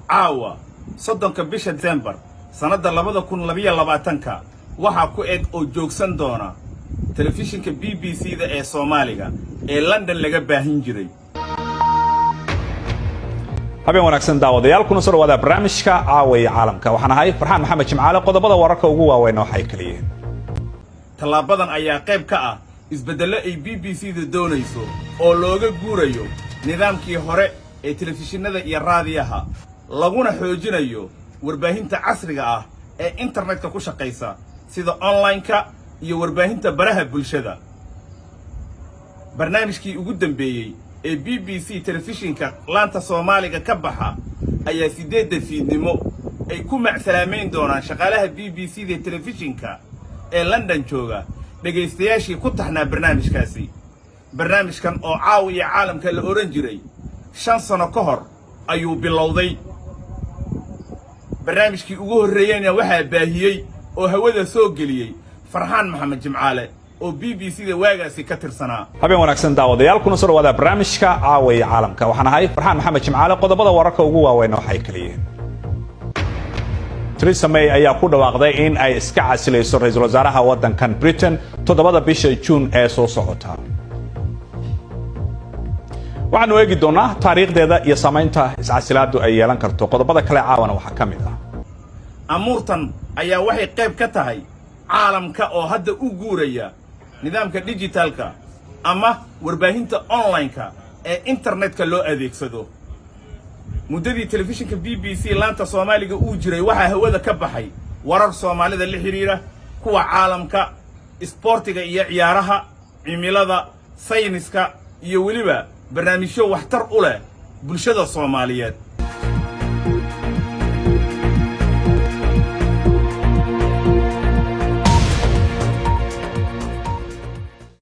caawa 30 bisha December sanada 2022 waxa ku eeg oo joogsan doona telefishinka BBC-da ee Soomaaliga ee London laga baahin jiray. habeen wanaagsan daawadayaal kuna soo dhawaada barnaamijka Caawiya Caalamka waxaan ahay Farxaan Maxamed Jimcaale qodobada wararka ugu waaweyn waxay kaliya talaabadan ayaa qayb ka ah isbeddello ay BBC-da doonayso oo looga guurayo nidaamkii hore ee telefishinada iyo raadiyaha laguna xoojinayo warbaahinta casriga ah ee internetka ku shaqeysa sida online-ka iyo warbaahinta baraha bulshada. barnaamijkii ugu dambeeyay ee BBC telefishinka laanta Soomaaliga ka baxa ayaa 8 fiidnimo ay ku macsalaameyn doonaan shaqaalaha BBC-da telefishinka ee London jooga dhageystayaashii ku taxnaa barnaamijkaasi. barnaamijkan oo Caawiya Caalamka la oran jiray 5 sano ka hor ayuu bilowday. barnaamijkii ugu horreeyayna waxaa baahiyay oo hawada soo geliyay Farxaan Maxamed Jimcaale oo BBC-da waagaasi ka tirsanaa. habeen wanaagsan daawadayaal kuna soo dhawaada barnaamijka Caawiya Caalamka waxaan ahay Farxaan Maxamed Jimcaale qodobada wararka ugu waaweyn waxay kaliya Theresa May ayaa ku dhawaaqday in ay iska casilayso ra'iisul wasaaraha waddankan Britain 7 bisha June ee soo socota. waxaanu eegi doonaa taariikhdeeda iyo saameynta iscasilaadu ay yeelan karto qodobada kale caawana waxa ka mid ah. amuurtan ayaa waxay qayb ka tahay caalamka oo hadda u guuraya nidaamka digitalka ama warbaahinta online-ka ee internetka loo adeegsado. muddadii telefishinka BBC laanta Soomaaliga uu jiray waxa hawada ka baxay warar Soomaalida la xiriira kuwa caalamka, sportiga iyo ciyaaraha, cimilada, sayniska iyo waliba barnaamijyo waxtar u leh bulshada Soomaaliyeed.